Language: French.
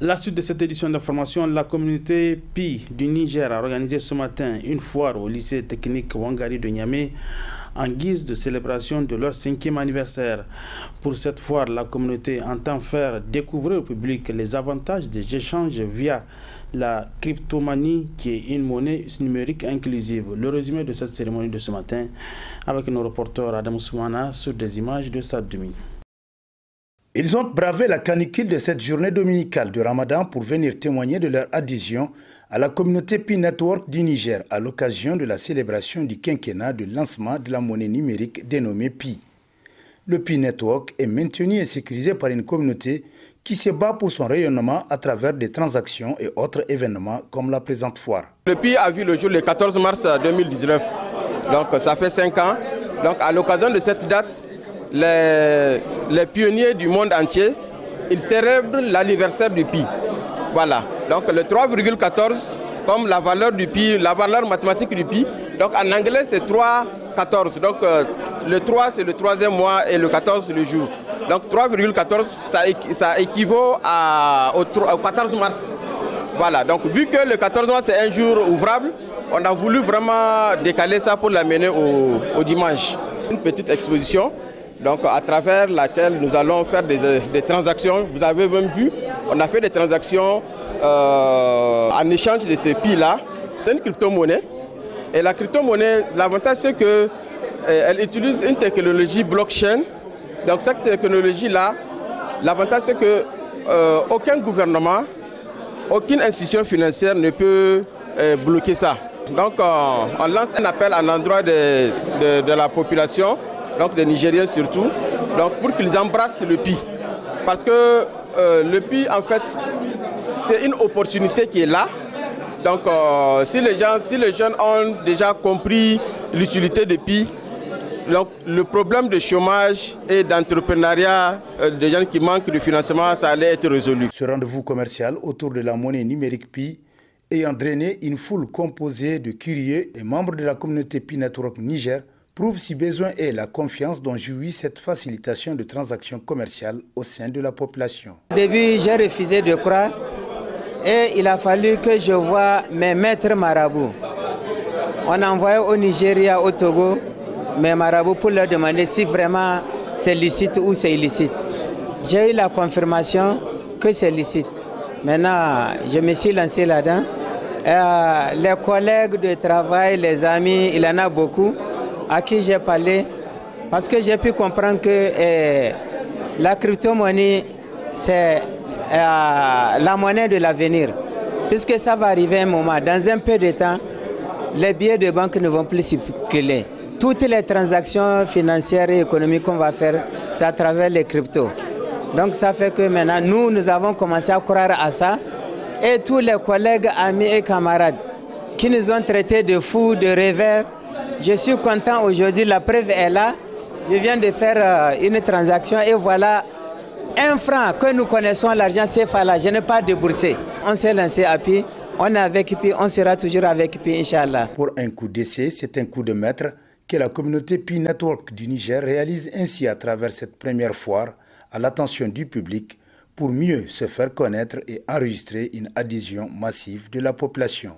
La suite de cette édition d'information, la communauté Pi du Niger a organisé ce matin une foire au lycée technique Wangari de Niamey en guise de célébration de leur 5e anniversaire. Pour cette foire, la communauté entend faire découvrir au public les avantages des échanges via la cryptomanie qui est une monnaie numérique inclusive. Le résumé de cette cérémonie de ce matin avec nos reporters Adam Soumana sur des images de Sadoumi. Ils ont bravé la canicule de cette journée dominicale de Ramadan pour venir témoigner de leur adhésion à la communauté Pi Network du Niger à l'occasion de la célébration du quinquennat de lancement de la monnaie numérique dénommée Pi. Le Pi Network est maintenu et sécurisé par une communauté qui se bat pour son rayonnement à travers des transactions et autres événements comme la présente foire. Le Pi a vu le jour le 14 mars 2019, donc ça fait 5 ans. Donc à l'occasion de cette date, les pionniers du monde entier, ils célèbrent l'anniversaire du Pi. Voilà, donc le 3,14 comme la valeur du Pi, la valeur mathématique du Pi. Donc en anglais c'est 3,14. Donc le 3 c'est le 3e mois et le 14 c'est le jour. Donc 3,14 ça équivaut au 14 mars. Voilà, donc vu que le 14 mars c'est un jour ouvrable, on a voulu vraiment décaler ça pour l'amener au dimanche. Une petite exposition. Donc à travers laquelle nous allons faire des transactions. Vous avez même vu, on a fait des transactions en échange de ce Pi-là. C'est une crypto-monnaie. Et la crypto-monnaie, l'avantage c'est qu'elle utilise une technologie blockchain. Donc cette technologie-là, l'avantage c'est qu'aucun gouvernement, aucune institution financière ne peut bloquer ça. Donc on lance un appel à l'endroit de la population, donc des Nigériens surtout, donc pour qu'ils embrassent le Pi. Parce que le Pi, en fait, c'est une opportunité qui est là. Donc si les jeunes ont déjà compris l'utilité du Pi, donc le problème de chômage et d'entrepreneuriat des gens qui manquent de financement, ça allait être résolu. Ce rendez-vous commercial autour de la monnaie numérique Pi ayant drainé une foule composée de curieux et membres de la communauté Pi Network Niger prouve si besoin est la confiance dont jouit cette facilitation de transactions commerciales au sein de la population. Au début, j'ai refusé de croire et il a fallu que je voie mes maîtres marabouts. On a envoyé au Nigeria, au Togo, mes marabouts pour leur demander si vraiment c'est licite ou c'est illicite. J'ai eu la confirmation que c'est licite. Maintenant, je me suis lancé là-dedans. Les collègues de travail, les amis, il y en a beaucoup à qui j'ai parlé, parce que j'ai pu comprendre que la crypto-monnaie, c'est la monnaie de l'avenir. Puisque ça va arriver un moment, dans un peu de temps, les billets de banque ne vont plus circuler. Toutes les transactions financières et économiques qu'on va faire, c'est à travers les cryptos. Donc ça fait que maintenant, nous avons commencé à croire à ça. Et tous les collègues, amis et camarades qui nous ont traités de fous, de rêveurs, je suis content aujourd'hui, la preuve est là. Je viens de faire une transaction et voilà un franc que nous connaissons, l'argent CFA là, je n'ai pas déboursé. On s'est lancé à Pi, on est avec Pi, on sera toujours avec Pi, Inch'Allah. Pour un coup d'essai, c'est un coup de maître que la communauté Pi Network du Niger réalise ainsi à travers cette première foire à l'attention du public pour mieux se faire connaître et enregistrer une adhésion massive de la population.